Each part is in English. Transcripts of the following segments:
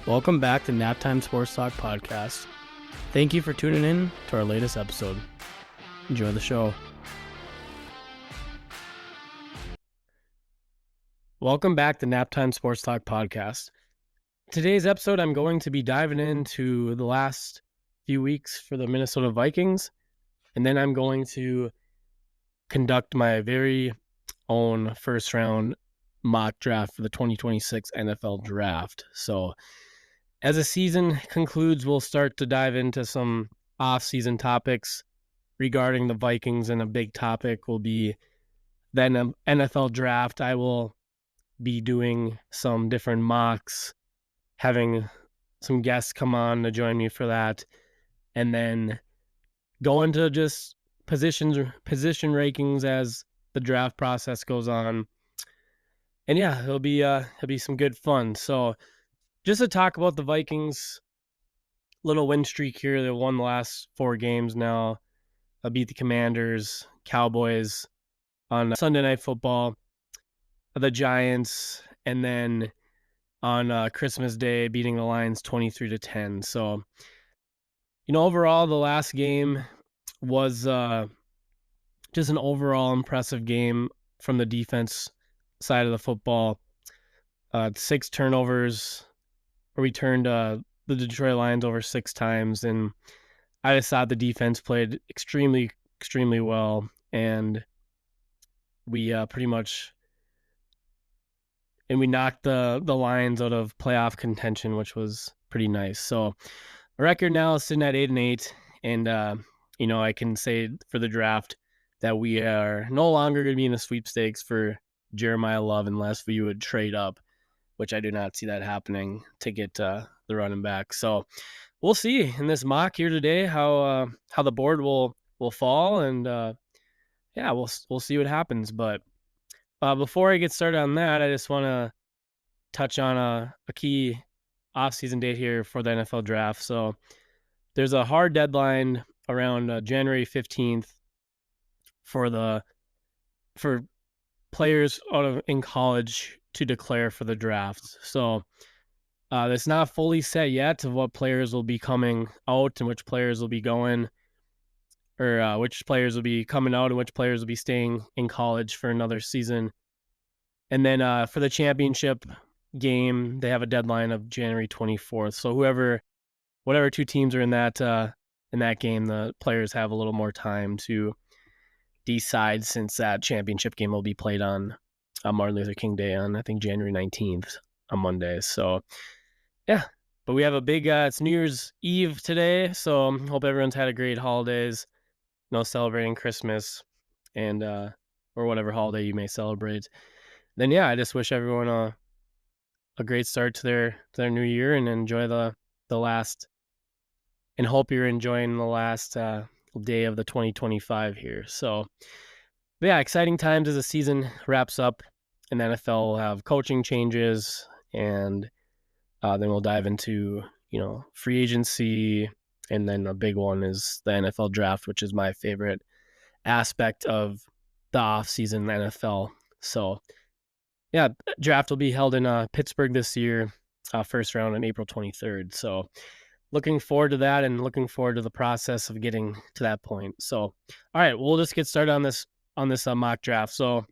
Welcome back to Naptime Sports Talk Podcast. Thank you for tuning in to our latest episode. Enjoy the show. Welcome back to Naptime Sports Talk Podcast. Today's episode, I'm going to be diving into the last few weeks for the Minnesota Vikings, and then I'm going to conduct my very own first round mock draft for the 2026 NFL Draft. So, as the season concludes, we'll start to dive into some off-season topics regarding the Vikings, and a big topic will be the NFL Draft. I will be doing some different mocks, having some guests come on to join me for that, and then go into just position rankings as the draft process goes on. And yeah, it'll be some good fun. So just to talk about the Vikings, little win streak here. They won the last 4 games now. Beat the Commanders, Cowboys on Sunday Night Football, the Giants, and then on Christmas Day beating the Lions 23-10. So, overall, the last game was just an overall impressive game from the defense side of the football. 6 turnovers. We turned the Detroit Lions over 6 times, and I just thought the defense played extremely, extremely well, and we we knocked the Lions out of playoff contention, which was pretty nice. So, our record now is sitting at 8-8, and I can say for the draft that we are no longer going to be in the sweepstakes for Jeremiah Love unless we would trade up, which I do not see that happening to get the running back. So we'll see in this mock here today how the board will fall, and we'll see what happens. But before I get started on that, I just want to touch on a key off-season date here for the NFL Draft. So there's a hard deadline around January 15th for players in college to declare for the draft. So it's not fully set yet of what players will be coming out and which players will be going, or which players will be coming out and which players will be staying in college for another season. And then for the championship game, they have a deadline of January 24th. So whatever 2 teams are in that game, the players have a little more time to decide, since that championship game will be played on Martin Luther King Day on, I think, January 19th on Monday. So, yeah. But we have a big, it's New Year's Eve today, so hope everyone's had a great holidays, celebrating Christmas and, or whatever holiday you may celebrate. Then, yeah, I just wish everyone a great start to their new year, and enjoy the last, and hope you're enjoying the last day of the 2025 here. So, yeah, exciting times as the season wraps up, and the NFL will have coaching changes, and then we'll dive into, free agency, and then a big one is the NFL Draft, which is my favorite aspect of the offseason NFL. So, yeah, draft will be held in Pittsburgh this year, first round on April 23rd. So, looking forward to that, and looking forward to the process of getting to that point. So, all right, we'll just get started on this mock draft. So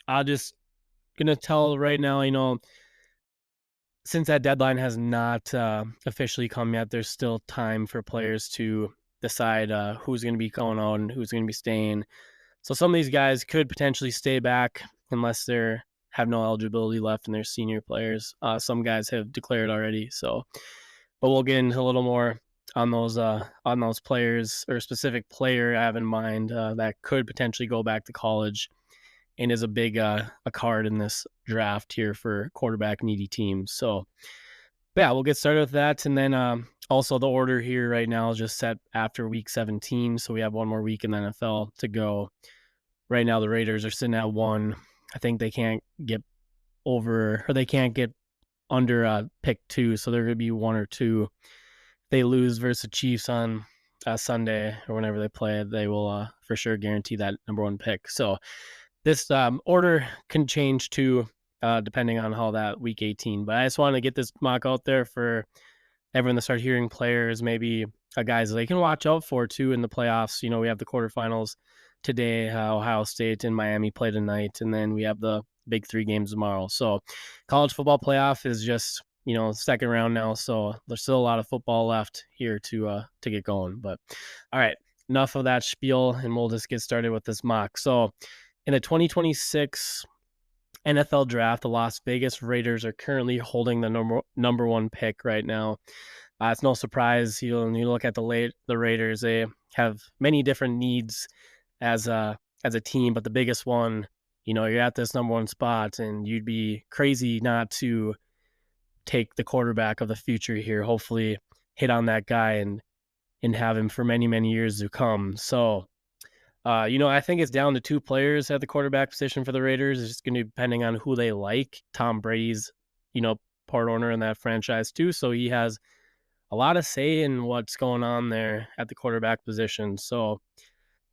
I'll just gonna tell right now, since that deadline has not officially come yet, there's still time for players to decide who's going to be going out and who's going to be staying. So some of these guys could potentially stay back unless they have no eligibility left and they're senior players. Some guys have declared already. So, but we'll get into a little more on those players, or a specific player I have in mind that could potentially go back to college and is a big a card in this draft here for quarterback needy teams. So, yeah, we'll get started with that. And then also the order here right now is just set after week 17. So we have one more week in the NFL to go. Right now, the Raiders are sitting at 1. I think they can't get under pick 2. So they're going to be 1 or 2. If they lose versus the Chiefs on Sunday or whenever they play, they will for sure guarantee that number 1 pick. So this order can change too depending on how that week 18. But I just want to get this mock out there for everyone to start hearing players, maybe guys they can watch out for too in the playoffs. We have the quarterfinals today. Ohio State and Miami play tonight, and then we have the big 3 games tomorrow. So college football playoff is just second round now, so there's still a lot of football left here to get going. But all right, enough of that spiel, and we'll just get started with this mock. So in the 2026 NFL draft, the Las Vegas Raiders are currently holding the number 1 pick right now. It's no surprise. You look at the Raiders; they have many different needs as a team, but the biggest one, you're at this number 1 spot, and you'd be crazy not to take the quarterback of the future here. Hopefully, hit on that guy and have him for many, many years to come. So, I think it's down to 2 players at the quarterback position for the Raiders. It's just going to be depending on who they like. Tom Brady's, part owner in that franchise too, so he has a lot of say in what's going on there at the quarterback position. So,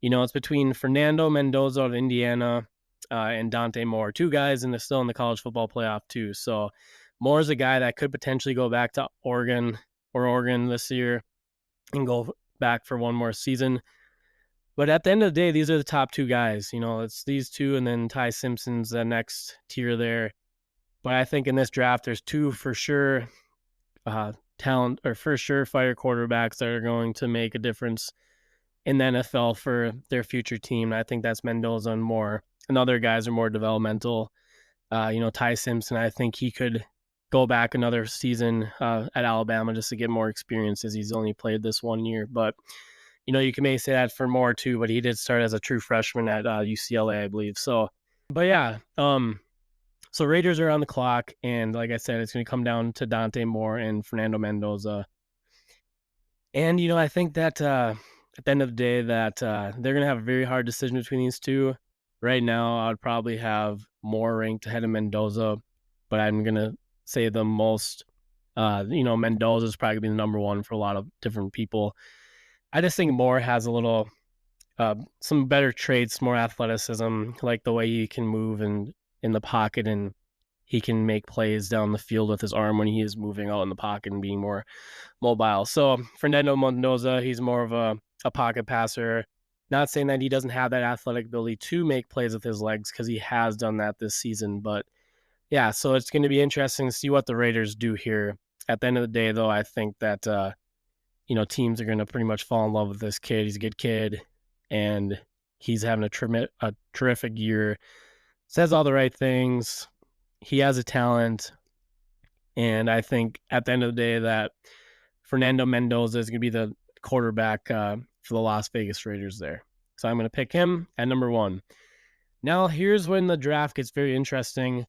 it's between Fernando Mendoza of Indiana and Dante Moore, 2 guys still in the college football playoff too. So Moore is a guy that could potentially go back to Oregon this year and go back for one more season. But at the end of the day, these are the top 2 guys. It's these 2 and then Ty Simpson's the next tier there. But I think in this draft, there's 2 for sure talent or for sure fire quarterbacks that are going to make a difference in the NFL for their future team. I think that's Mendoza and Moore. And other guys are more developmental. Ty Simpson, I think he could go back another season at Alabama just to get more experience, as he's only played this 1 year. But you can maybe say that for Moore too, but he did start as a true freshman at UCLA, I believe. So, but yeah, so Raiders are on the clock, and like I said, it's going to come down to Dante Moore and Fernando Mendoza. And I think that at the end of the day, that they're going to have a very hard decision between these 2. Right now, I would probably have Moore ranked ahead of Mendoza, but I'm going to say the most. Mendoza is probably going to be the number 1 for a lot of different people. I just think Moore has a little, some better traits, more athleticism, like the way he can move and in the pocket, and he can make plays down the field with his arm when he is moving out in the pocket and being more mobile. So Fernando Mendoza, he's more of a pocket passer. Not saying that he doesn't have that athletic ability to make plays with his legs, because he has done that this season. But yeah, so it's going to be interesting to see what the Raiders do here. At the end of the day, though, I think that teams are going to pretty much fall in love with this kid. He's a good kid, and he's having a terrific year. Says all the right things. He has a talent, and I think at the end of the day that Fernando Mendoza is going to be the quarterback for the Las Vegas Raiders there. So I'm going to pick him at number 1. Now, here's when the draft gets very interesting.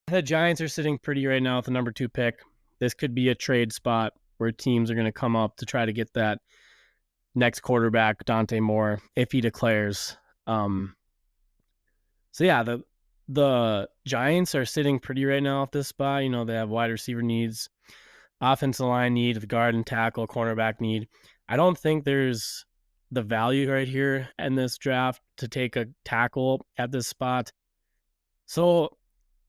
The Giants are sitting pretty right now with the number 2 pick. This could be a trade spot where teams are going to come up to try to get that next quarterback, Dante Moore, if he declares. So yeah, the Giants are sitting pretty right now at this spot. They have wide receiver needs, offensive line need, the guard and tackle, cornerback need. I don't think there's the value right here in this draft to take a tackle at this spot. So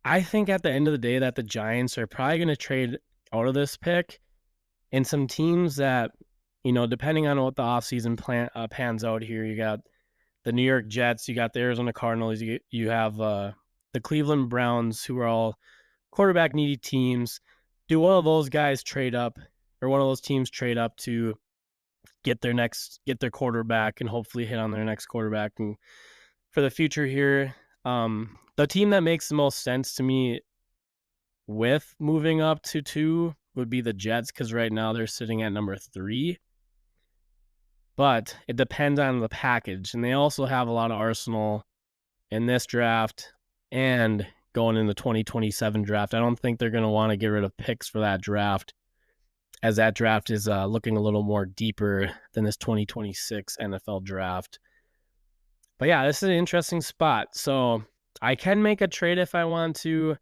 I think at the end of the day that the Giants are probably going to trade out of this pick, and some teams that, depending on what the offseason pans out here, you got the New York Jets, you got the Arizona Cardinals, you have the Cleveland Browns, who are all quarterback needy teams. Do one of those guys trade up, or one of those teams trade up to get their quarterback and hopefully hit on their next quarterback? And for the future here, the team that makes the most sense to me with moving up to 2 would be the Jets, because right now they're sitting at number 3. But it depends on the package, and they also have a lot of arsenal in this draft and going in the 2027 draft. I don't think they're going to want to get rid of picks for that draft, as that draft is looking a little more deeper than this 2026 NFL draft. But yeah, this is an interesting spot. So I can make a trade if I want to.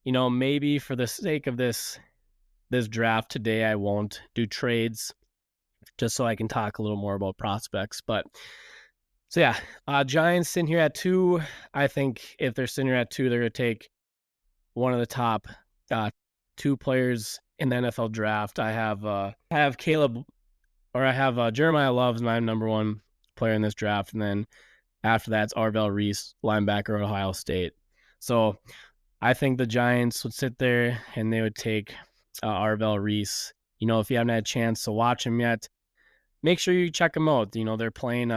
Maybe for the sake of this draft today, I won't do trades, just so I can talk a little more about prospects. But so yeah, Giants sitting here at 2. I think if they're sitting here at 2, they're going to take one of the top 2 players in the NFL draft. I have Caleb, or I have Jeremiah Love as my number 1 player in this draft, and then after that, it's Arvell Reese, linebacker at Ohio State. So I think the Giants would sit there and they would take Arvell Reese. You know, if you haven't had a chance to watch him yet, make sure you check them out. You know, they're playing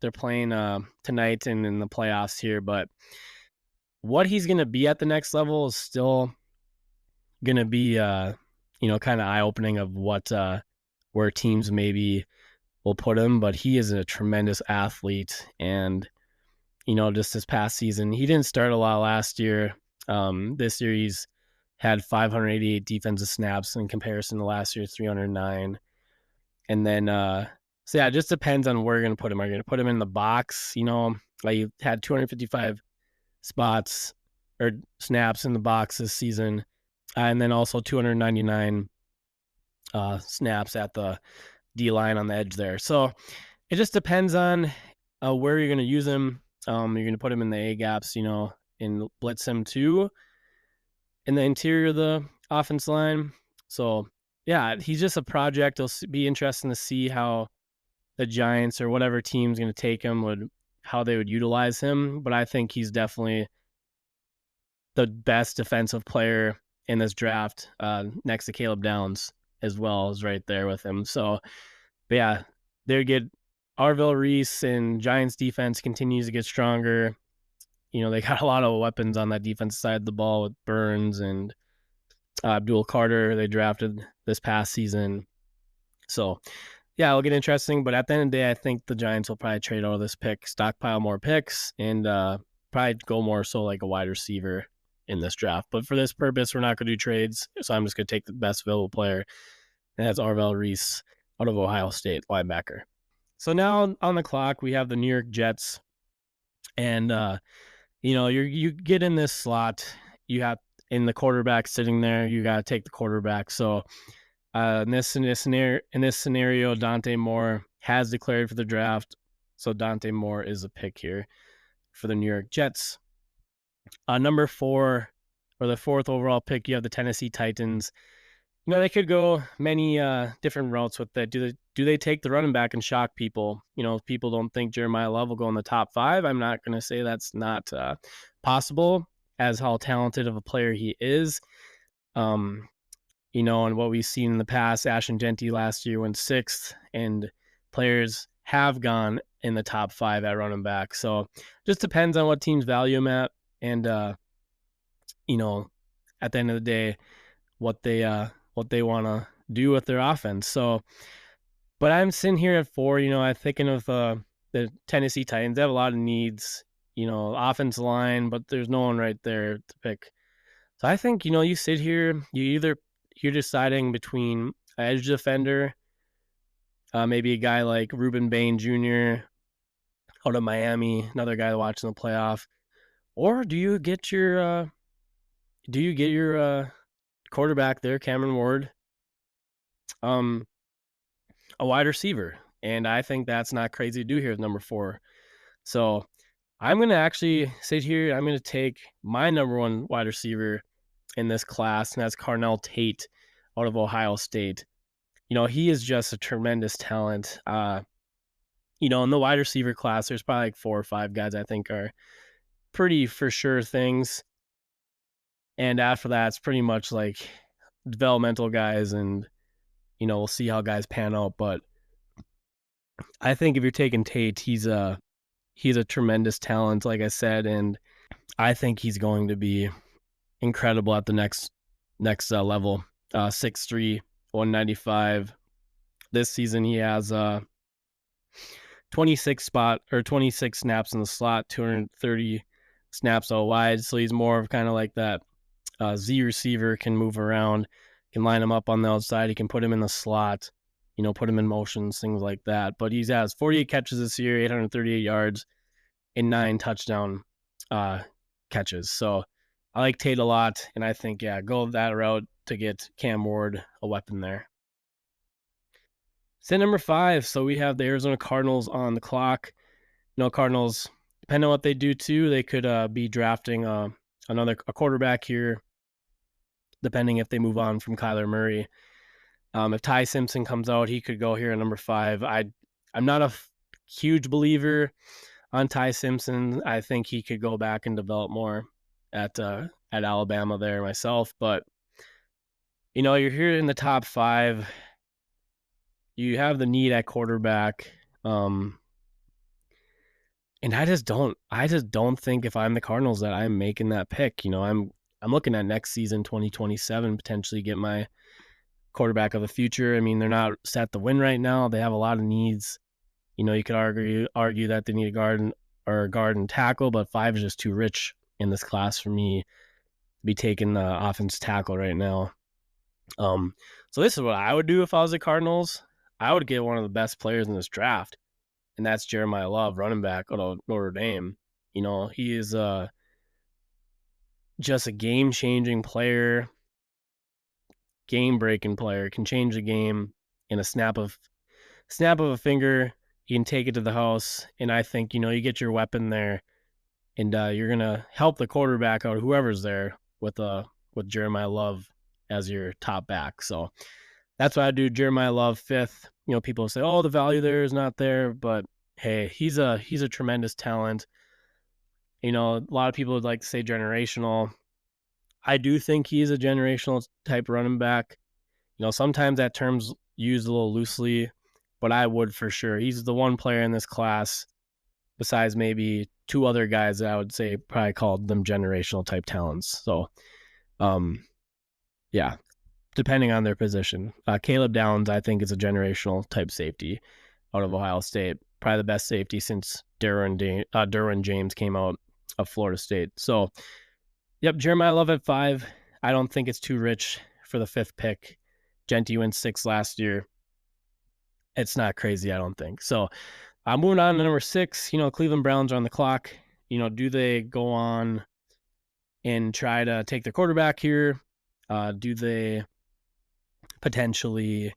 tonight and in the playoffs here, but what he's going to be at the next level is still going to be kind of eye-opening of what where teams maybe will put him, but he is a tremendous athlete. And just this past season, he didn't start a lot last year. This year he's had 588 defensive snaps in comparison to last year's 309. And then, so yeah, it just depends on where you're going to put him. Are you going to put him in the box? Like he had 255 spots or snaps in the box this season. And then also 299 snaps at the D-line on the edge there. So it just depends on where you're going to use him. You're going to put him in the A-gaps, and blitz him too in the interior of the offense line. So yeah, he's just a project. It'll be interesting to see how the Giants or whatever team's going to take him how they would utilize him. But I think he's definitely the best defensive player in this draft, next to Caleb Downs as well, as right there with him. So, but yeah, they get Arvell Reese, and Giants defense continues to get stronger. They got a lot of weapons on that defense side of the ball with Burns and Abdul Carter they drafted this past season. So, yeah, it'll get interesting. But at the end of the day, I think the Giants will probably trade out of this pick, stockpile more picks, and probably go more so like a wide receiver in this draft. But for this purpose, we're not going to do trades. So I'm just going to take the best available player. And that's Arvell Reese out of Ohio State, linebacker. So now on the clock, we have the New York Jets. And, you get in this slot. You have in the quarterback sitting there. You got to take the quarterback. So in this scenario, Dante Moore has declared for the draft. So Dante Moore is a pick here for the New York Jets. Number 4, or the 4th overall pick, you have the Tennessee Titans. They could go many different routes with that. Do they take the running back and shock people? If people don't think Jeremiah Love will go in the top 5, I'm not going to say that's not possible, as how talented of a player he is. And what we've seen in the past, Ashton Jeanty last year went 6th, and players have gone in the top 5 at running back. So just depends on what teams value him at, and at the end of the day, what they want to do with their offense. So, but I'm sitting here at 4. I'm thinking of the Tennessee Titans. They have a lot of needs, offensive line, but there's no one right there to pick. So I think you sit here, you're deciding between an edge defender, maybe a guy like Ruben Bain Jr. out of Miami, another guy watching the playoff, or do you get your quarterback there, Cameron Ward, a wide receiver. And I think that's not crazy to do here with number 4. So I'm going to actually sit here. I'm going to take my number 1 wide receiver in this class, and that's Carnell Tate out of Ohio State. He is just a tremendous talent. In the wide receiver class, there's probably like 4 or 5 guys I think are pretty for sure things. And after that, it's pretty much like developmental guys, and we'll see how guys pan out. But I think if you're taking Tate, he's a tremendous talent, like I said, and I think he's going to be incredible at the next level. 6'3", 195. This season he has 26 snaps in the slot, 230 snaps out wide. So he's more of kind of like that Z receiver, can move around, can line him up on the outside. He can put him in the slot, put him in motions, things like that. But he has 48 catches this year, 838 yards, and 9 touchdown catches. So I like Tate a lot, and I think, go that route to get Cam Ward a weapon there. Set number 5. So we have the Arizona Cardinals on the clock. Cardinals, depending on what they do too, they could be drafting a quarterback here depending if they move on from Kyler Murray. If Ty Simpson comes out, he could go here at number 5. I'm not a huge believer on Ty Simpson. I think he could go back and develop more at Alabama there myself. But, you're here in the top 5. You have the need at quarterback. And I just don't think if I'm the Cardinals that I'm making that pick. I'm looking at next season, 2027, potentially get my quarterback of the future. I mean, they're not set to win right now. They have a lot of needs. You could argue that they need a guard and tackle, but 5 is just too rich in this class for me to be taking the offense tackle right now. So this is what I would do if I was the Cardinals. I would get one of the best players in this draft, and that's Jeremiah Love, running back out of Notre Dame. He is just a game-changing player, game-breaking player, can change the game in a snap of a finger. You can take it to the house, and I think, you get your weapon there, and you're going to help the quarterback out, whoever's there, with Jeremiah Love as your top back. So that's what I do. Jeremiah Love, 5th. People say, oh, the value there is not there, but hey, he's a tremendous talent. A lot of people would like to say generational. I do think he's a generational type running back. Sometimes that term's used a little loosely, but I would for sure. He's the one player in this class, besides maybe 2 other guys that I would say probably called them generational type talents. So, yeah, depending on their position. Caleb Downs, I think, is a generational type safety out of Ohio State. Probably the best safety since Derwin James came out of Florida State. So, yep, Jeremiah Love at 5. I don't think it's too rich for the 5th pick. Genty went 6 last year. It's not crazy, I don't think. So I'm moving on to number 6. Cleveland Browns are on the clock. Do they go on and try to take their quarterback here? Do they potentially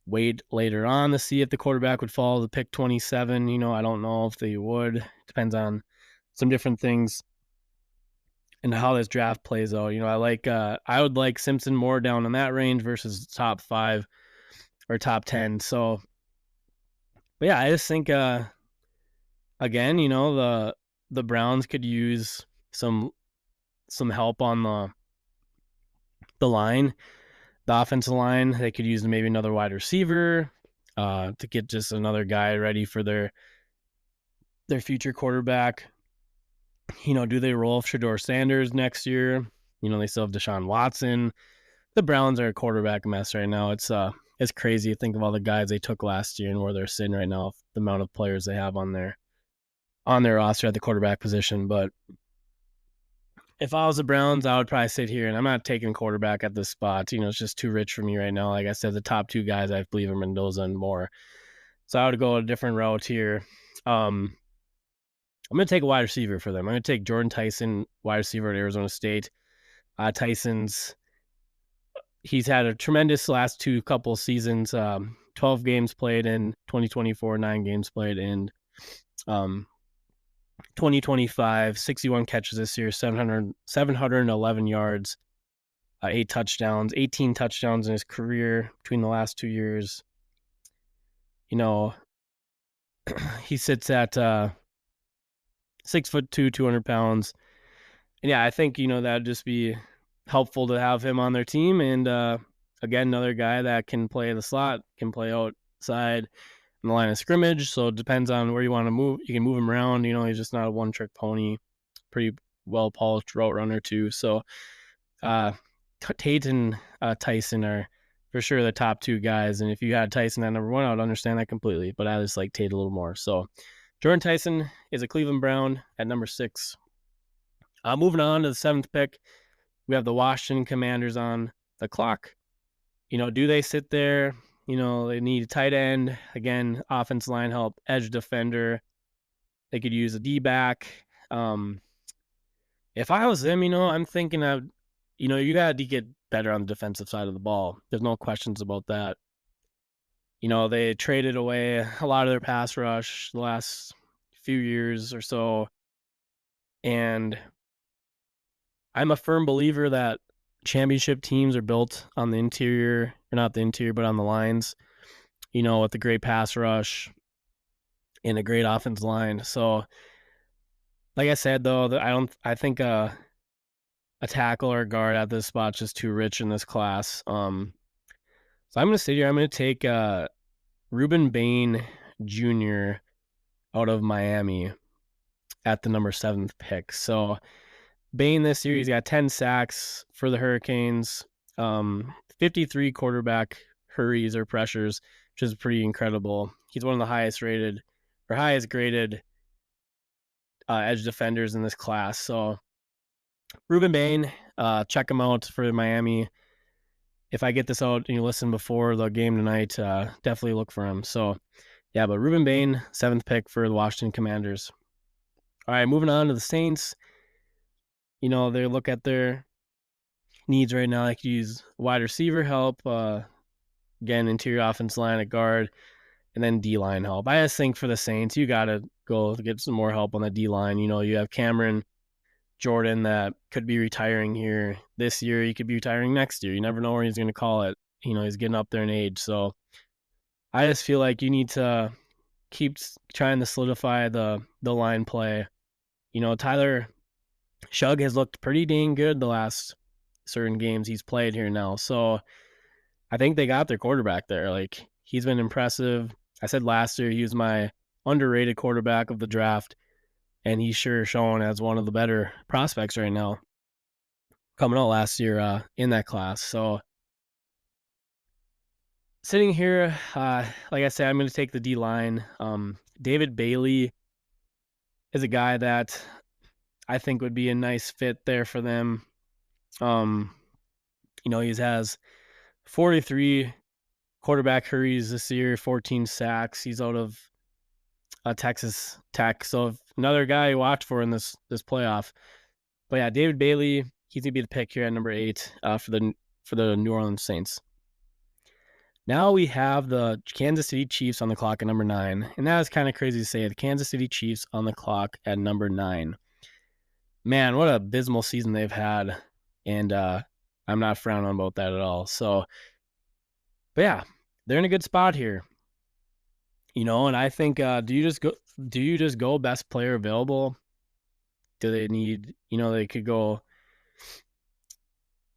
wait later on to see if the quarterback would fall to pick 27? I don't know if they would. Depends on some different things and how this draft plays out. I would like Simpson more down in that range versus top 5 or top 10. So, but yeah, I just think again, the Browns could use some help on the line, the offensive line. They could use maybe another wide receiver to get just another guy ready for their future quarterback. Do they roll Shedeur Sanders next year? They still have Deshaun Watson. The Browns are a quarterback mess right now. It's crazy to think of all the guys they took last year and where they're sitting right now, the amount of players they have on their roster at the quarterback position. But if I was the Browns, I would probably sit here, and I'm not taking quarterback at this spot. It's just too rich for me right now. Like I said, the top 2 guys, I believe, are Mendoza and Moore. So I would go a different route here. I'm going to take a wide receiver for them. I'm going to take Jordan Tyson, wide receiver at Arizona State. He's had a tremendous last couple seasons, 12 games played in 2024, 9 games played in 2025, 61 catches this year, 711 yards, 8 touchdowns, 18 touchdowns in his career between the last 2 years. He sits at 6'2", 200 pounds. And yeah, I think, that'd just be helpful to have him on their team. And again, another guy that can play the slot, can play outside in the line of scrimmage. So it depends on where you want to move. You can move him around. He's just not a one-trick pony. Pretty well-polished route runner too. So Tate and Tyson are for sure the top 2 guys. And if you had Tyson at number 1, I would understand that completely. But I just like Tate a little more. So Jordan Tyson is a Cleveland Brown at number 6. Moving on to the 7th pick, we have the Washington Commanders on the clock. Do they sit there? They need a tight end. Again, offensive line help, edge defender. They could use a D-back. If I was them, I'm thinking of, you got to get better on the defensive side of the ball. There's no questions about that. They traded away a lot of their pass rush the last few years or so. And I'm a firm believer that championship teams are built on the interior, or not the interior, but on the lines, with the great pass rush and a great offense line. So, like I said, though, I think a tackle or a guard at this spot is just too rich in this class. So I'm going to sit here. I'm going to take Ruben Bain Jr. out of Miami at the number 7th pick. So Bain this year, he's got 10 sacks for the Hurricanes, 53 quarterback hurries or pressures, which is pretty incredible. He's one of the highest graded edge defenders in this class. So Ruben Bain, check him out for Miami. If I get this out and you listen before the game tonight, definitely look for him. So, yeah, but Ruben Bain, 7th pick for the Washington Commanders. All right, moving on to the Saints. They look at their needs right now. They could use wide receiver help, again, interior offense line at guard, and then D-line help. I just think for the Saints, you got to go get some more help on the D-line. You have Cameron Jordan that could be retiring here this year. He could be retiring next year. You never know where he's going to call it. He's getting up there in age. So I just feel like you need to keep trying to solidify the line play. Tyler Shug has looked pretty dang good the last certain games he's played here now. So I think they got their quarterback there. Like, he's been impressive. I said last year he was my underrated quarterback of the draft, and he's sure shown as one of the better prospects right now coming out last year in that class. So sitting here, like I said, I'm going to take the D-line. David Bailey is a guy that I think would be a nice fit there for them. He has 43 quarterback hurries this year, 14 sacks. He's out of Texas Tech. So another guy you watch for in this playoff. But yeah, David Bailey, he's going to be the pick here at number 8 for the New Orleans Saints. Now we have the Kansas City Chiefs on the clock at number 9. And that is kind of crazy to say. The Kansas City Chiefs on the clock at number 9. Man, what an abysmal season they've had. And I'm not frowning about that at all. So, but yeah, they're in a good spot here. And I think, do you just go best player available? Do they need, they could go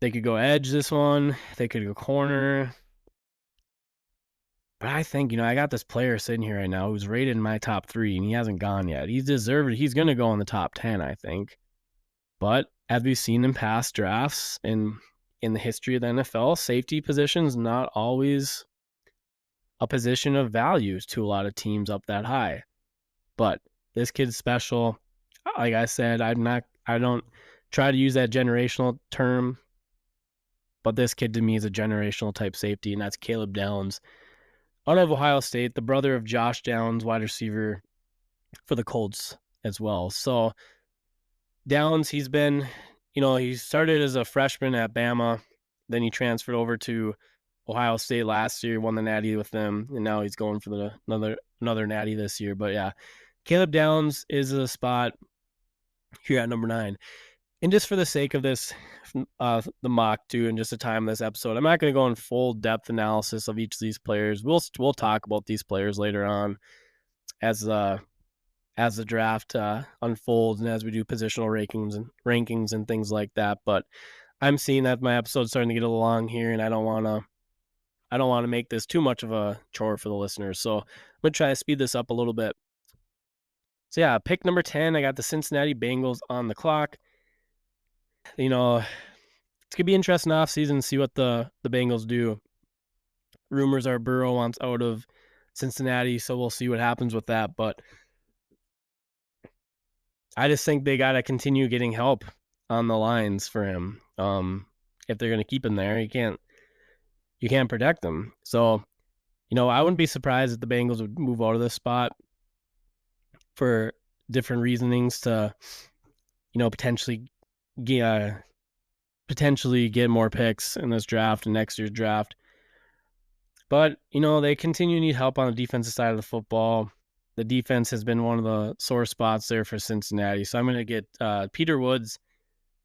edge this one. They could go corner. But I think, I got this player sitting here right now who's rated in my top 3, and he hasn't gone yet. He's deserved. He's going to go in the top 10, I think. But as we've seen in past drafts in the history of the NFL, safety position's not always a position of value to a lot of teams up that high. But this kid's special. Like I said, I don't try to use that generational term, but this kid to me is a generational type safety, and that's Caleb Downs out of Ohio State, the brother of Josh Downs, wide receiver for the Colts as well. So Downs, he's been, he started as a freshman at Bama, then he transferred over to Ohio State last year, won the Natty with them, and now he's going for another Natty this year. But yeah, Caleb Downs is a spot here at number 9. And just for the sake of this, the mock too, and just the time of this episode, I'm not going to go in full depth analysis of each of these players. We'll talk about these players later on as the draft unfolds and as we do positional rankings and things like that. But I'm seeing that my episode's starting to get a little long here, and I don't want to make this too much of a chore for the listeners. So I'm going to try to speed this up a little bit. So yeah, pick number 10, I got the Cincinnati Bengals on the clock. It's going to be interesting offseason to see what the Bengals do. Rumors are Burrow wants out of Cincinnati, so we'll see what happens with that. But I just think they got to continue getting help on the lines for him. If they're going to keep him there, you can't protect him. So, I wouldn't be surprised if the Bengals would move out of this spot for different reasonings to, potentially get more picks in this draft and next year's draft. But, they continue to need help on the defensive side of the football. The defense has been one of the sore spots there for Cincinnati. So I'm going to get Peter Woods.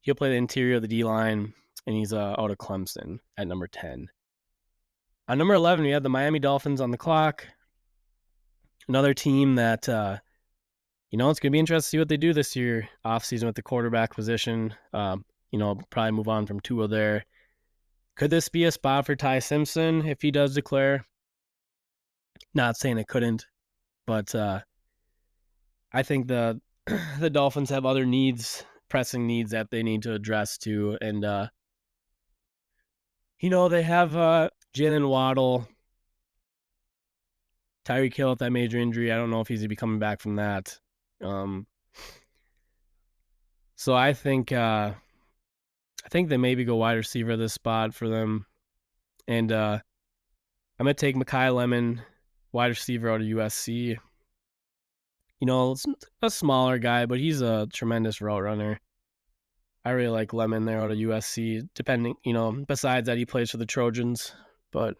He'll play the interior of the D-line. and he's out of Clemson at number 10. On number 11, we have the Miami Dolphins on the clock. Another team that, it's going to be interesting to see what they do this year, offseason with the quarterback position. Probably move on from Tua there. Could this be a spot for Ty Simpson if he does declare? Not saying it couldn't, but I think the Dolphins have other needs, pressing needs that they need to address too. And, they have Jalen Waddle, Tyreek Hill with that major injury. I don't know if he's going to be coming back from that. So I think they maybe go wide receiver this spot for them. And I'm going to take Mekhi Lemon, wide receiver out of USC. It's a smaller guy, but he's a tremendous route runner. I really like Lemon there out of USC, depending, besides that he plays for the Trojans. But,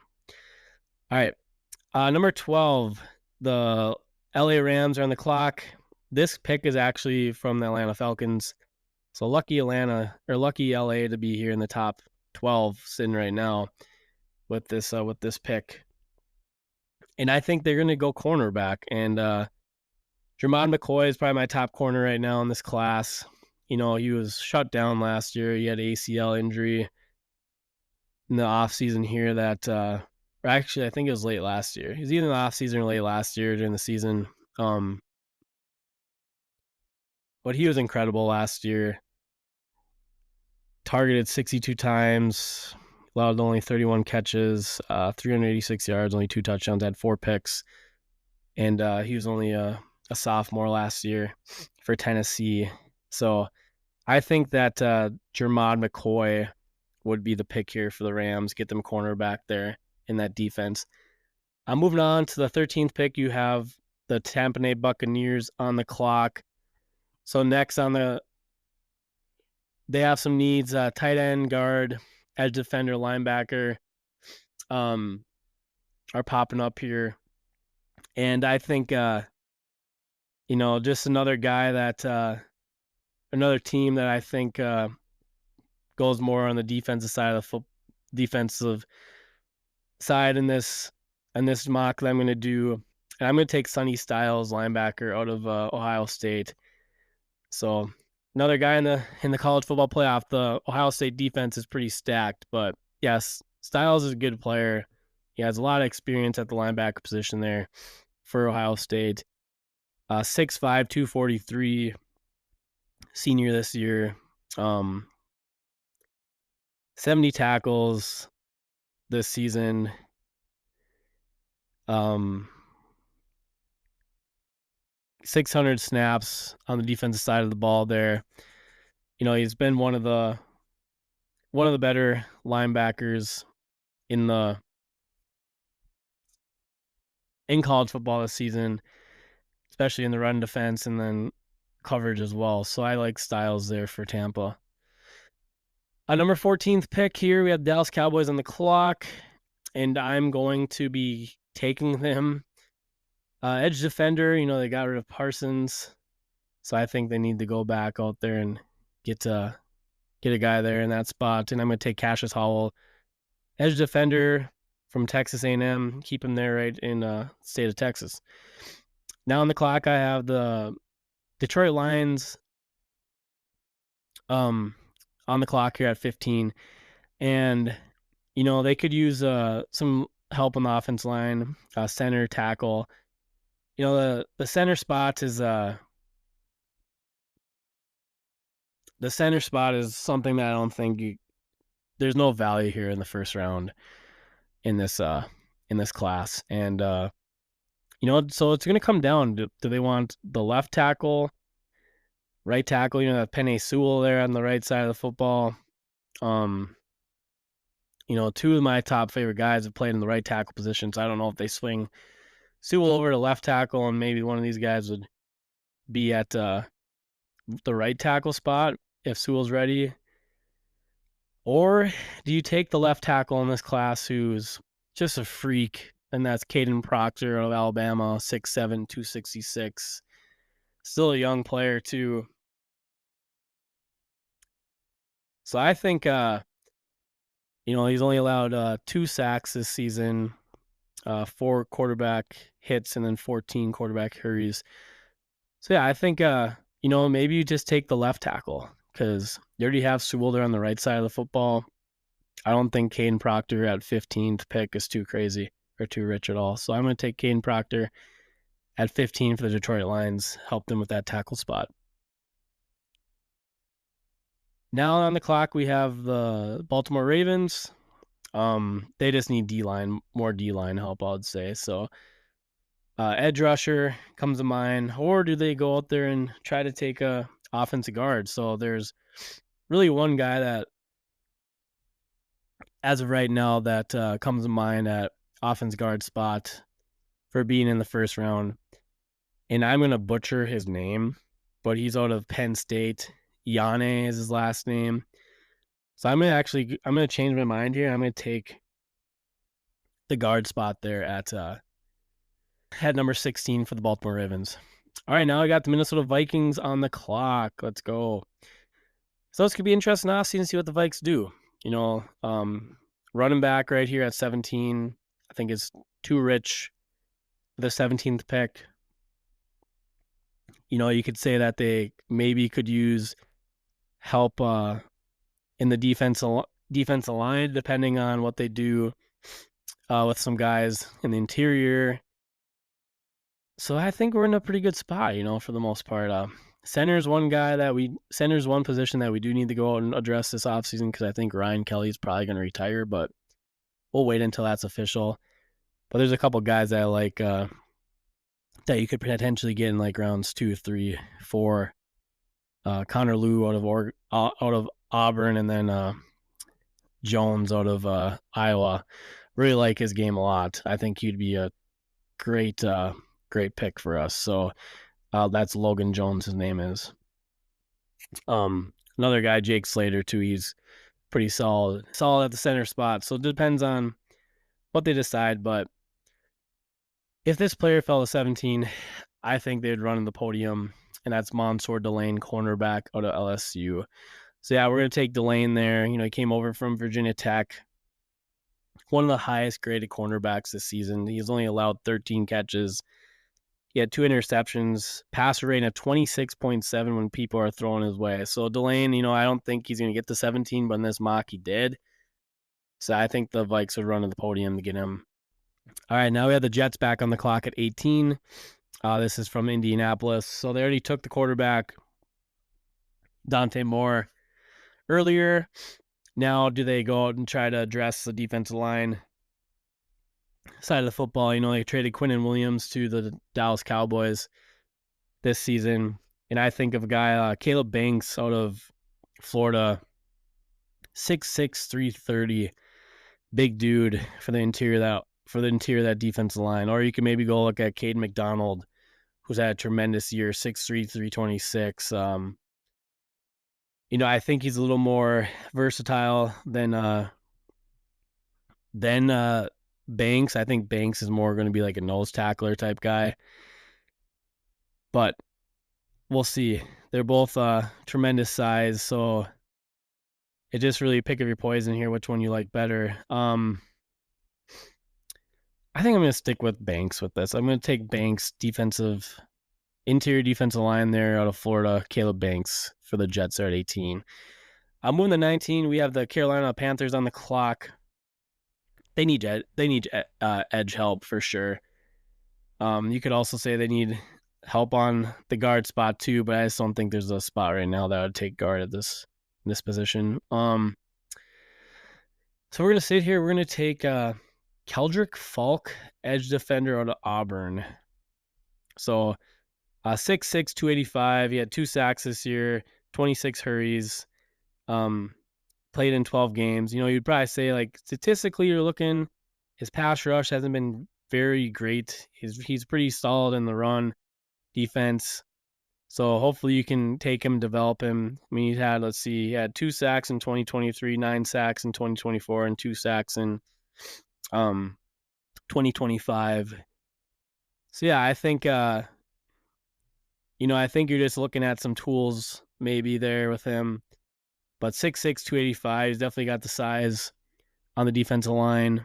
all right. Number 12, the LA Rams are on the clock. This pick is actually from the Atlanta Falcons. So lucky LA to be here in the top 12 sitting right now with this pick. And I think they're going to go cornerback. And Jermod McCoy is probably my top corner right now in this class. He was shut down last year. He had an ACL injury in the offseason here that actually I think it was late last year. He was either in the offseason or late last year during the season. But he was incredible last year. Targeted 62 times, allowed only 31 catches, 386 yards, only 2 touchdowns, had 4 picks. And he was only a sophomore last year for Tennessee. So I think that Jermod McCoy would be the pick here for the Rams, get them cornerback there in that defense. I'm moving on to the 13th pick. You have the Tampa Bay Buccaneers on the clock. So next they have some needs, tight end, guard, edge defender, linebacker are popping up here. And I think, just another guy that, another team that I think goes more on the defensive side of the defensive side in this mock that I'm going to do. And I'm going to take Sonny Styles, linebacker out of Ohio State. So another guy in the college football playoff. The Ohio State defense is pretty stacked, but yes, Styles is a good player. He has a lot of experience at the linebacker position there for Ohio State. 6'5", 243, senior this year. 70 tackles this season. 600 snaps on the defensive side of the ball there. He's been one of the better linebackers in college football this season, especially in the run defense and then coverage as well. So I like Styles there for Tampa. Number 14th pick here, we have Dallas Cowboys on the clock, and I'm going to be taking them. Edge defender, they got rid of Parsons, so I think they need to go back out there and get a guy there in that spot. And I'm going to take Cassius Howell, edge defender from Texas A&M, keep him there right in the state of Texas. Now on the clock, I have the Detroit Lions on the clock here at 15. And, they could use some help on the offense line, center, tackle. The center spot is the center spot is something that I don't think there's no value here in the first round in this class. And so it's going to come down. Do they want the left tackle, right tackle? That Penei Sewell there on the right side of the football. Two of my top favorite guys have played in the right tackle position, so I don't know if they swing Sewell over to left tackle and maybe one of these guys would be at the right tackle spot if Sewell's ready. Or do you take the left tackle in this class who's just a freak, and that's Caden Proctor of Alabama, 6'7", 266. Still a young player too. So I think He's only allowed 2 sacks this season, 4 quarterback hits, and then 14 quarterback hurries. So yeah, I think maybe you just take the left tackle because you already have Sewell there on the right side of the football. I don't think Caden Proctor at 15th pick is too crazy or too rich at all. So I'm going to take Caden Proctor at 15 for the Detroit Lions, help them with that tackle spot. Now on the clock, we have the Baltimore Ravens. They just need more D-line help, I would say. So edge rusher comes to mind, or do they go out there and try to take a offensive guard? So there's really one guy that, as of right now, that comes to mind at offensive guard spot for being in the first round. And I'm going to butcher his name, but he's out of Penn State. Yane is his last name. So I'm going to change my mind here. I'm going to take the guard spot there at number 16 for the Baltimore Ravens. All right, now I got the Minnesota Vikings on the clock. Let's go. So this could be interesting offseason to see what the Vikes do. Running back right here at 17, I think is too rich for the 17th pick. You could say that they maybe could use help in the defensive line, depending on what they do with some guys in the interior. So I think we're in a pretty good spot, for the most part. Center's one position that we do need to go out and address this offseason because I think Ryan Kelly's probably going to retire, but we'll wait until that's official. But there's a couple guys that I like that you could potentially get in like rounds 2, 3, 4. Connor Lew out of Auburn, and then Jones out of Iowa. Really like his game a lot. I think he'd be a great pick for us. So that's Logan Jones, his name is. Another guy, Jake Slater, too. He's pretty solid at the center spot. So it depends on what they decide. But if this player fell to 17, I think they'd run in the podium, and that's Mansour Delane, cornerback out of LSU. So yeah, we're going to take Delane there. He came over from Virginia Tech. One of the highest graded cornerbacks this season. He's only allowed 13 catches. He had 2 interceptions, passer rating of 26.7 when people are throwing his way. So Delane, I don't think he's going to get to 17, but in this mock he did. So I think the Vikes would run to the podium to get him. All right, now we have the Jets back on the clock at 18. This is from Indianapolis. So they already took the quarterback, Dante Moore, earlier. Now do they go out and try to address the defensive line side of the football? They traded Quinnen Williams to the Dallas Cowboys this season. And I think of a guy, Caleb Banks out of Florida, 6'6", 330, big dude for the interior of that defensive line. Or you can maybe go look at Caden McDonald, who's had a tremendous year, 6'3", 326. I think he's a little more versatile than Banks. I think Banks is more going to be like a nose tackler type guy. But we'll see. They're both tremendous size, so it just really pick up your poison here, which one you like better. I think I'm going to stick with Banks with this. I'm going to take Banks, interior defensive line there out of Florida, Caleb Banks for the Jets there at 18. I'm moving to 19. We have the Carolina Panthers on the clock. They need edge help for sure. You could also say they need help on the guard spot too, but I just don't think there's a spot right now that would take guard at this position. So we're gonna sit here. We're gonna take Keldrick Falk, edge defender out of Auburn. So 6'6", 285. He had 2 sacks this year, 26 hurries. Played in 12 games. You'd probably say like statistically you're looking, his pass rush hasn't been very great. He's pretty solid in the run defense. So hopefully you can take him, develop him. I mean, he had 2 sacks in 2023, 9 sacks in 2024, and 2 sacks in 2025. So yeah, I think I think you're just looking at some tools maybe there with him. But 6'6", 285, he's definitely got the size on the defensive line.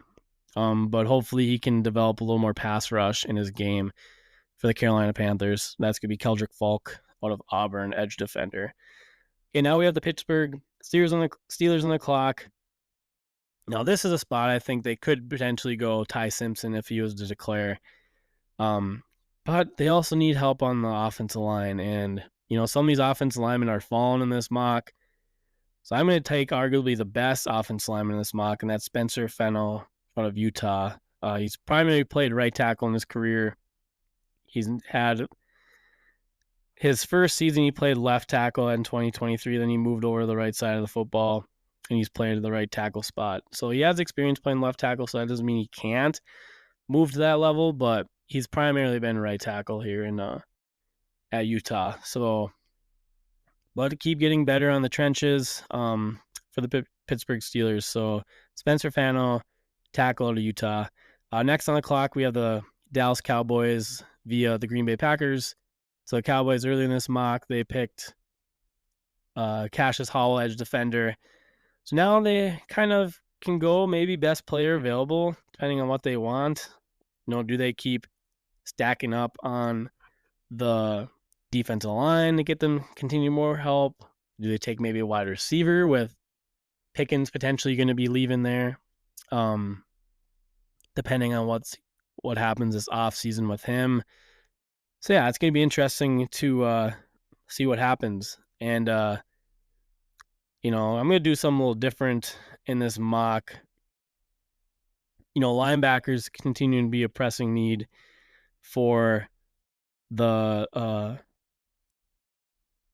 But hopefully he can develop a little more pass rush in his game for the Carolina Panthers. That's going to be Keldrick Falk out of Auburn, edge defender. Okay, now we have the Pittsburgh Steelers on the clock. Now, this is a spot I think they could potentially go Ty Simpson if he was to declare. But they also need help on the offensive line. And, some of these offensive linemen are falling in this mock. So I'm going to take arguably the best offensive lineman in this mock, and that's Spencer Fennell out of Utah. He's primarily played right tackle in his career. He's had his first season, he played left tackle in 2023. Then he moved over to the right side of the football, and he's played the right tackle spot. So he has experience playing left tackle, so that doesn't mean he can't move to that level, but he's primarily been right tackle here at Utah. So, but to keep getting better on the trenches for the Pittsburgh Steelers. So Spencer Fano, tackle to Utah. Next on the clock, we have the Dallas Cowboys via the Green Bay Packers. So the Cowboys early in this mock, they picked Cassius Howell, edge defender. So now they kind of can go maybe best player available, depending on what they want. Do they keep stacking up on the defensive line to get them continue more help? Do they take maybe a wide receiver with Pickens potentially going to be leaving there? Depending on what happens this offseason with him. So yeah, it's going to be interesting to see what happens. And I'm going to do something a little different in this mock. Linebackers continue to be a pressing need for the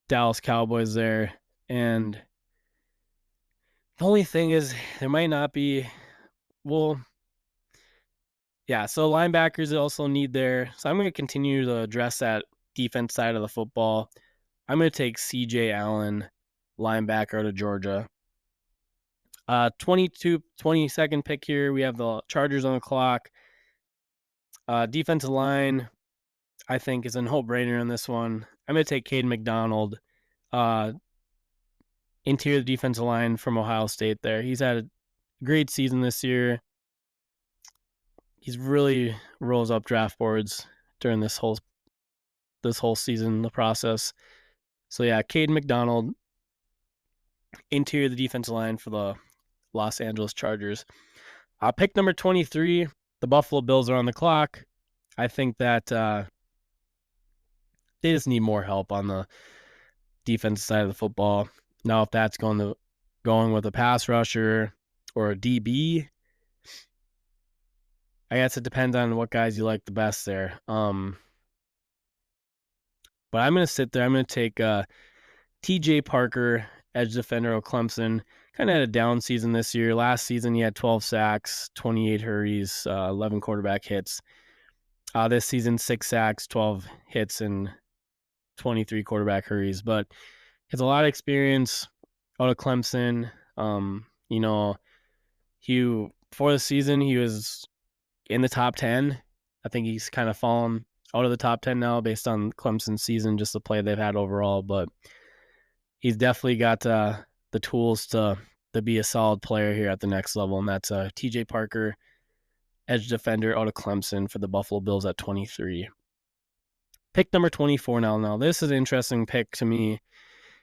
Dallas Cowboys there. And the only thing is there might not be, so linebackers also need there. So I'm going to continue to address that defense side of the football. I'm going to take CJ Allen, linebacker out of Georgia. 22nd pick here. We have the Chargers on the clock. Defensive line, I think, is a no-brainer on this one. I'm going to take Caden McDonald, interior defensive line from Ohio State there. He's had a great season this year. He's really rose up draft boards during this whole season, the process. So yeah, Caden McDonald, interior the defensive line for the Los Angeles Chargers. Pick number 23, the Buffalo Bills are on the clock. I think that they just need more help on the defense side of the football. Now, if that's going with a pass rusher or a DB, I guess it depends on what guys you like the best there. But I'm going to sit there. I'm going to take TJ Parker, edge defender of Clemson. Kind of had a down season this year. Last season, he had 12 sacks, 28 hurries, 11 quarterback hits. This season, 6 sacks, 12 hits, and 23 quarterback hurries. But he has a lot of experience out of Clemson. Before the season, he was in the top 10. I think he's kind of fallen out of the top 10 now based on Clemson's season, just the play they've had overall. But he's definitely got the tools to be a solid player here at the next level, and that's TJ Parker, edge defender out of Clemson for the Buffalo Bills at 23. Pick number 24 now. Now, this is an interesting pick to me.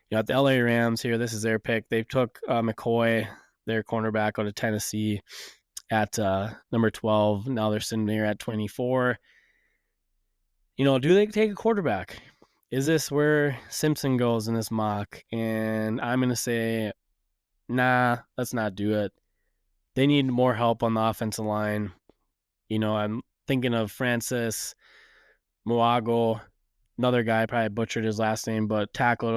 You got the LA Rams here. This is their pick. They took McCoy, their cornerback out of Tennessee, at number 12. Now they're sitting there at 24. Do they take a quarterback? Is this where Simpson goes in this mock? And I'm going to say, nah, let's not do it. They need more help on the offensive line. I'm thinking of Francis Muago, another guy, probably butchered his last name, but tackle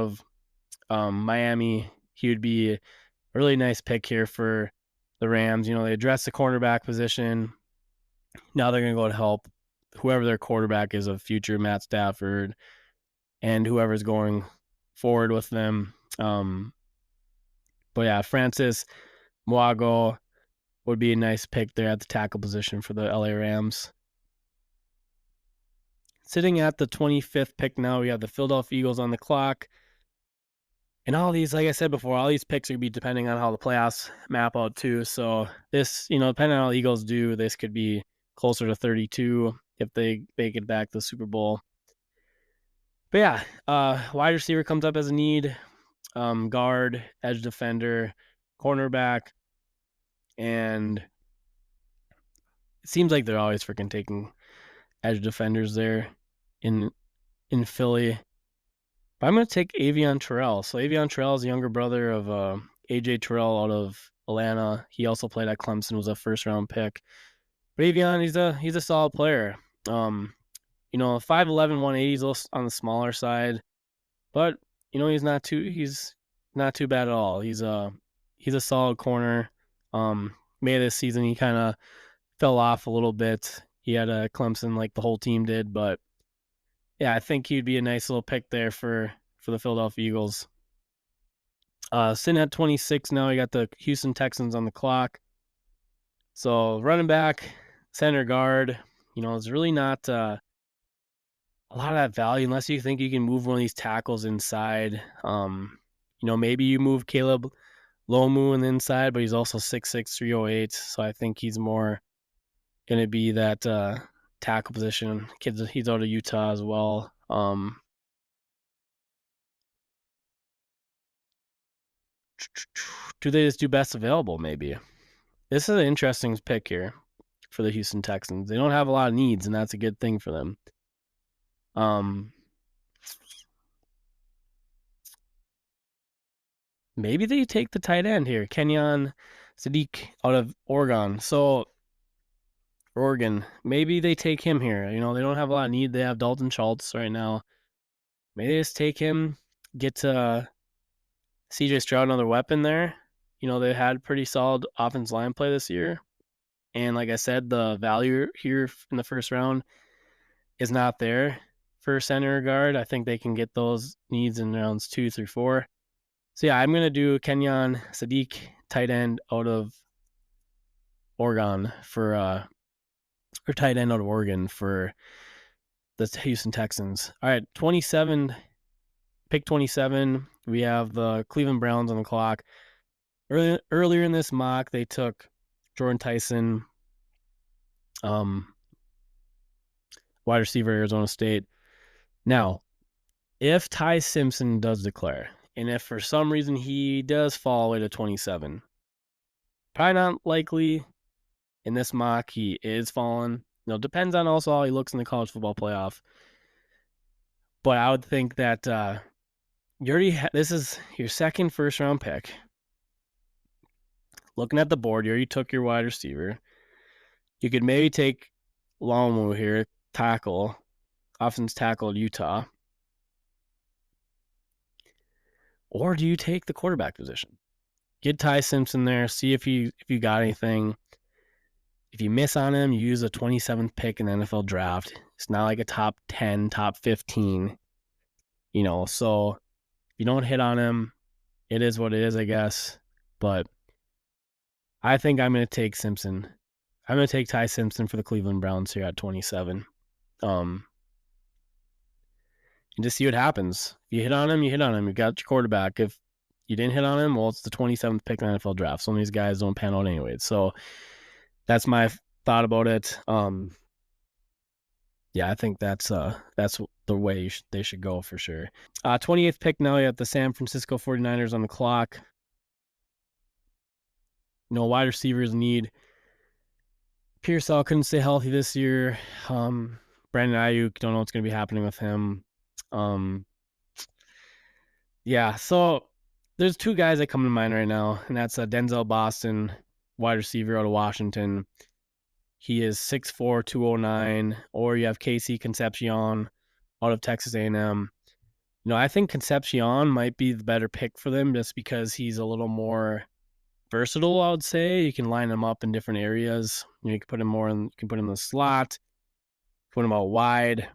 of Miami. He would be a really nice pick here for the Rams. They address the cornerback position. Now they're going to go to help whoever their quarterback is of future, Matt Stafford, and whoever's going forward with them. But yeah, Francis Muago would be a nice pick there at the tackle position for the LA Rams. Sitting at the 25th pick now, we have the Philadelphia Eagles on the clock. And all these, like I said before, all these picks are going to be depending on how the playoffs map out too. So this, depending on how the Eagles do, this could be closer to 32 if they make it back to the Super Bowl. But yeah, wide receiver comes up as a need, guard, edge defender, cornerback, and it seems like they're always freaking taking edge defenders there in Philly. But I'm going to take Avion Terrell. So Avion Terrell is the younger brother of AJ Terrell out of Atlanta. He also played at Clemson, was a first-round pick. But Avion, he's a solid player. 5'11", 180, he's a little on the smaller side, but he's not too bad at all. He's a solid corner. May this season he kind of fell off a little bit. He had a Clemson like the whole team did, but yeah, I think he'd be a nice little pick there for the Philadelphia Eagles. Sitting at 26 now, you got the Houston Texans on the clock. So running back, center guard, it's really not a lot of that value unless you think you can move one of these tackles inside. Maybe you move Caleb Lomu on the inside, but he's also 6'6", 308. So I think he's more going to be that tackle position. He's out of Utah as well. Do they just do best available? Maybe this is an interesting pick here for the Houston Texans. They don't have a lot of needs, and that's a good thing for them. Maybe they take the tight end here, Kenyon Sadiq out of Oregon. So Oregon, maybe they take him here. They don't have a lot of need. They have Dalton Schultz right now. Maybe they just take him, get CJ Stroud another weapon there. They had pretty solid offensive line play this year. And like I said, the value here in the first round is not there for center guard. I think they can get those needs in rounds 2 through 4. So yeah, I'm going to do Kenyon Sadiq, tight end out of Oregon or tight end out of Oregon for the Houston Texans. All right, pick 27. We have the Cleveland Browns on the clock. Earlier in this mock, they took Jordan Tyson, wide receiver, Arizona State. Now, if Ty Simpson does declare, and if for some reason he does fall away to 27, probably not likely in this mock he is falling. Depends on also how he looks in the college football playoff. But I would think that this is your second first-round pick. Looking at the board, you already took your wide receiver. You could maybe take Lomu here, offense tackle at Utah. Or do you take the quarterback position? Get Ty Simpson there, see if you got anything. If you miss on him, you use a 27th pick in the NFL draft. It's not like a top 10, top 15. So if you don't hit on him, it is what it is, I guess. But I think I'm going to take Simpson. I'm going to take Ty Simpson for the Cleveland Browns here at 27. And just see what happens. If you hit on him, you hit on him. You got your quarterback. If you didn't hit on him, well, it's the 27th pick in the NFL draft. Some of these guys don't pan out anyways. So that's my thought about it. Yeah, I think that's the way they should go for sure. 28th pick now, you have the San Francisco 49ers on the clock. Wide receivers need. Pearsall couldn't stay healthy this year. Brandon Ayuk, don't know what's going to be happening with him. Yeah, so there's two guys that come to mind right now, and that's Denzel Boston, wide receiver out of Washington. He is 6'4", 209. Or you have Casey Concepcion out of Texas A&M. I think Concepcion might be the better pick for them just because he's a little more versatile, I would say. You can line him up in different areas. You can put him in the slot, put him out wide.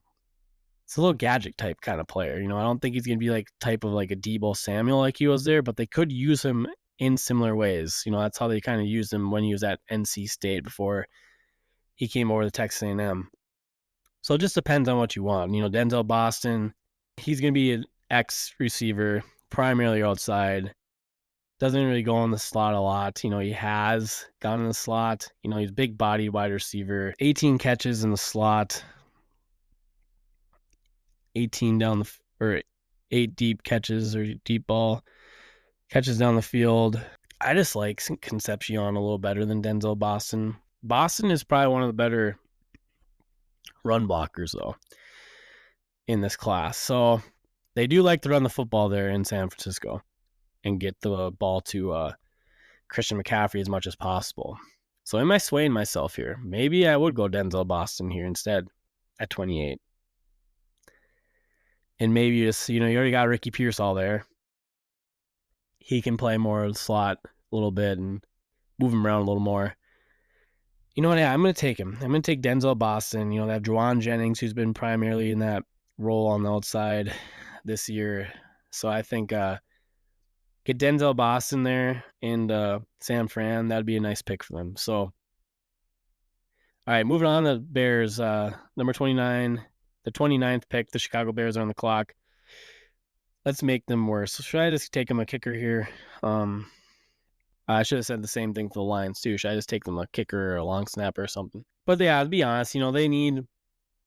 It's a little gadget type kind of player. I don't think he's going to be like type of like a Deebo Samuel like he was there, but they could use him in similar ways. That's how they kind of used him when he was at NC State before he came over to Texas A&M. So it just depends on what you want. Denzel Boston, he's going to be an X receiver, primarily outside. Doesn't really go in the slot a lot. He has gone in the slot. He's a big body wide receiver. 18 catches in the slot. 18 down the or 8 deep catches or deep ball catches down the field. I just like Concepcion a little better than Denzel Boston. Boston is probably one of the better run blockers though in this class. So they do like to run the football there in San Francisco and get the ball to Christian McCaffrey as much as possible. So am I swaying myself here? Maybe I would go Denzel Boston here instead at 28. And maybe you already got Ricky Pearsall there. He can play more of the slot a little bit and move him around a little more. You know what? Yeah, I'm going to take him. I'm going to take Denzel Boston. They have Juwan Jennings, who's been primarily in that role on the outside this year. So I think get Denzel Boston there and Sam Fran. That'd be a nice pick for them. So, all right, moving on to Bears. Number 29, the 29th pick. The Chicago Bears are on the clock. Let's make them worse. So should I just take them a kicker here? I should have said the same thing for the Lions too. Should I just take them a kicker or a long snapper or something? But yeah, to be honest, they need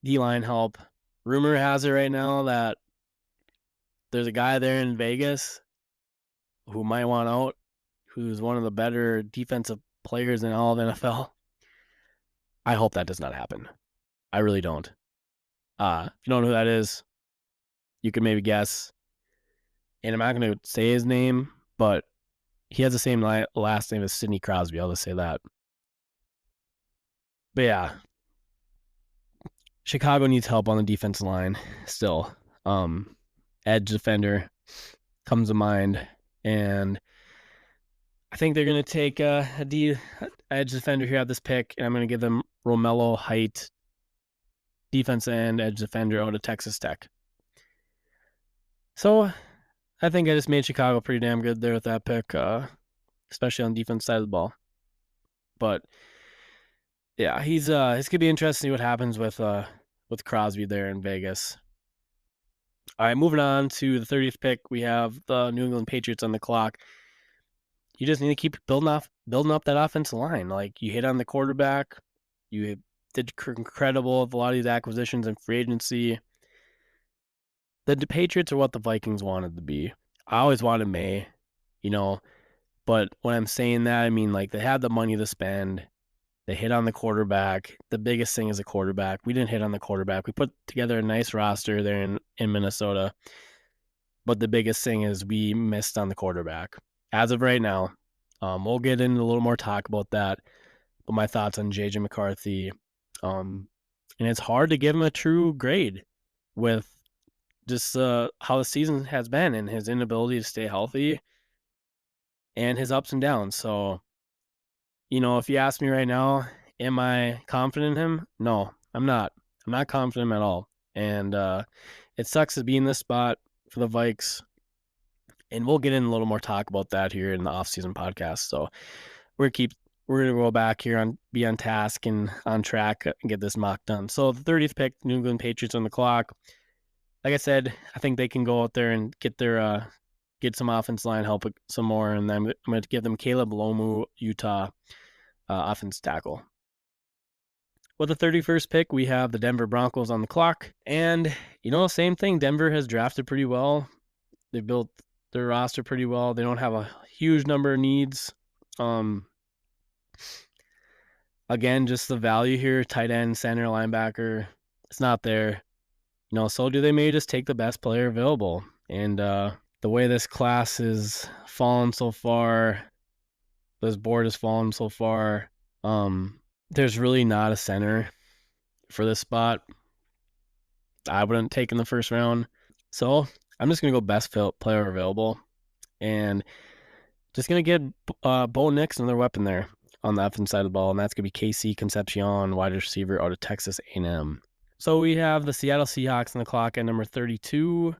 D-line help. Rumor has it right now that there's a guy there in Vegas who might want out, who's one of the better defensive players in all of NFL. I hope that does not happen. I really don't. If you don't know who that is, you can maybe guess. And I'm not going to say his name, but he has the same last name as Sidney Crosby. I'll just say that. But yeah, Chicago needs help on the defensive line still. Edge defender comes to mind, and I think they're going to take a edge defender here at this pick, and I'm going to give them Romello Height, defense end, edge defender out of Texas Tech. So I think I just made Chicago pretty damn good there with that pick, especially on the defense side of the ball. But yeah, it's gonna be interesting to see what happens with Crosby there in Vegas. All right, moving on to the 30th pick, we have the New England Patriots on the clock. You just need to keep building up that offensive line. Like, you hit on the quarterback, you did incredible with a lot of these acquisitions and free agency. The Patriots are what the Vikings wanted to be. I always wanted May, but when I'm saying that, I mean, like, they had the money to spend. They hit on the quarterback. The biggest thing is the quarterback. We didn't hit on the quarterback. We put together a nice roster there in Minnesota. But the biggest thing is we missed on the quarterback. As of right now, we'll get into a little more talk about that. But my thoughts on J.J. McCarthy. And it's hard to give him a true grade with just how the season has been and his inability to stay healthy and his ups and downs. So, if you ask me right now, am I confident in him? No, I'm not. I'm not confident at all. And it sucks to be in this spot for the Vikes. And we'll get in a little more talk about that here in the offseason podcast. So we're going to go back here and be on task and on track and get this mock done. So the 30th pick, New England Patriots on the clock. Like I said, I think they can go out there and get their get some offense line help some more. And then I'm going to give them Caleb Lomu, Utah offense tackle. With the 31st pick, we have the Denver Broncos on the clock. And, same thing. Denver has drafted pretty well. They built their roster pretty well. They don't have a huge number of needs. Again, just the value here, tight end, center, linebacker, it's not there. So do they maybe just take the best player available? And the way this class has fallen so far, this board has fallen so far, there's really not a center for this spot. I wouldn't take in the first round. So I'm just going to go best player available and just going to get Bo Nix another weapon there on the offensive side of the ball, and that's going to be Casey Concepcion, wide receiver out of Texas A&M. So we have the Seattle Seahawks on the clock at number 32.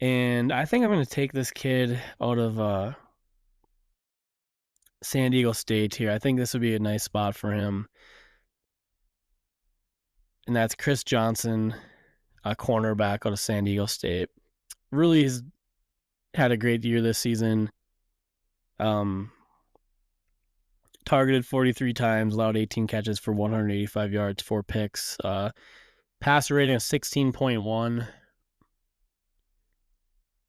And I think I'm going to take this kid out of San Diego State here. I think this would be a nice spot for him. And that's Chris Johnson, a cornerback out of San Diego State. Really, had a great year this season. Targeted 43 times, allowed 18 catches for 185 yards, 4 picks. Passer rating of 16.1.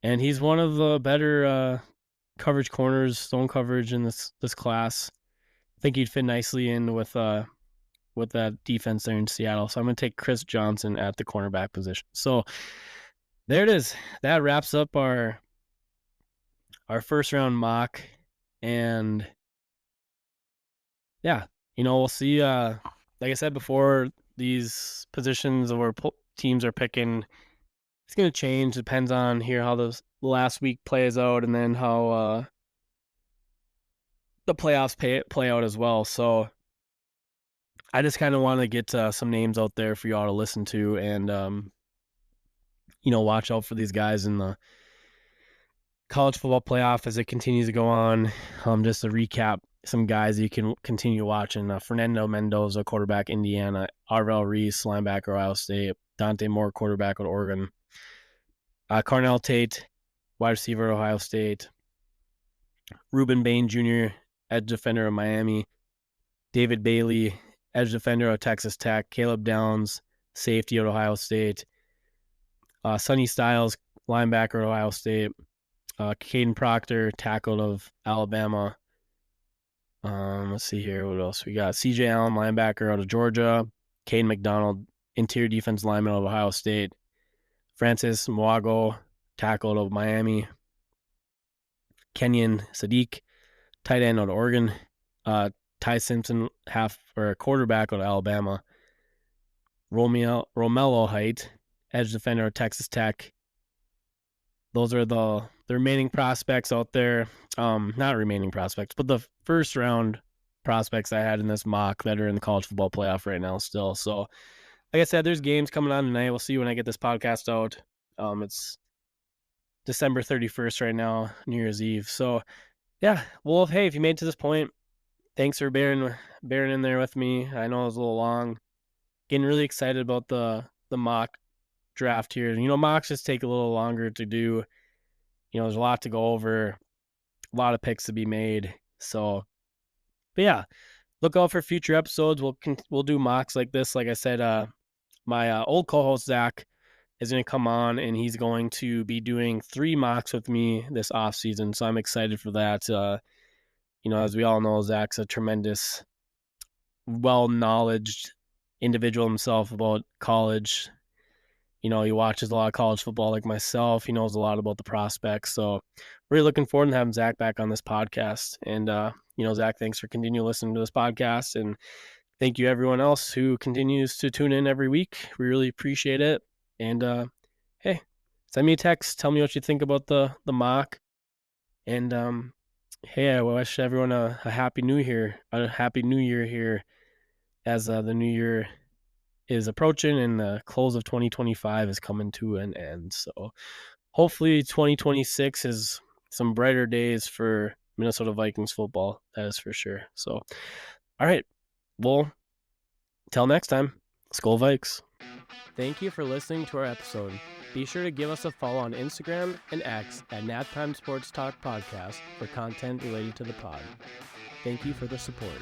And he's one of the better coverage corners, zone coverage in this class. I think he'd fit nicely in with that defense there in Seattle. So I'm going to take Chris Johnson at the cornerback position. So there it is. That wraps up our first round mock. And yeah, we'll see. Like I said before, these positions where teams are picking, it's going to change. Depends on how the last week plays out, and then how the playoffs play out as well. So I just kind of want to get some names out there for y'all to listen to, and watch out for these guys in the college football playoff as it continues to go on. Just to recap some guys you can continue watching: Fernando Mendoza, quarterback, Indiana; Arvell Reese, linebacker, Ohio State; Dante Moore, quarterback with Oregon; Carnell Tate, wide receiver, Ohio State; Ruben Bain Jr., edge defender of Miami; David Bailey, edge defender of Texas Tech; Caleb Downs, safety at Ohio State; Sonny Styles, linebacker at Ohio State; Caden Proctor, tackle of Alabama. Let's see here. What else we got? CJ Allen, linebacker out of Georgia; Caden McDonald, interior defense lineman of Ohio State; Francis Mwago, tackle of Miami; Kenyon Sadiq, tight end out of Oregon; Ty Simpson, quarterback out of Alabama; Romello Height, edge defender of Texas Tech. Those are the remaining prospects out there. Not remaining prospects, but the first round prospects I had in this mock that are in the college football playoff right now still. So, like I said, there's games coming on tonight. We'll see when I get this podcast out. It's December 31st right now, New Year's Eve. So, yeah. Well, hey, if you made it to this point, thanks for bearing in there with me. I know it was a little long. Getting really excited about the mock draft here. Mocks just take a little longer to do. There's a lot to go over, a lot of picks to be made. So, but yeah, look out for future episodes. We'll do mocks like this. Like I said, my old co-host Zach is going to come on, and he's going to be doing 3 mocks with me this off season. So I'm excited for that. As we all know, Zach's a tremendous, well-knowledged individual himself about college. He watches a lot of college football like myself. He knows a lot about the prospects. So really looking forward to having Zach back on this podcast. And, Zach, thanks for continuing listening to this podcast. And thank you everyone else who continues to tune in every week. We really appreciate it. And, hey, send me a text. Tell me what you think about the mock. And, hey, I wish everyone a happy new year here as the new year is approaching and the close of 2025 is coming to an end. So hopefully 2026 is some brighter days for Minnesota Vikings football. That is for sure. So, all right. Well, till next time, Skol Vikes. Thank you for listening to our episode. Be sure to give us a follow on Instagram and X at Naptime Sports Talk Podcast for content related to the pod. Thank you for the support.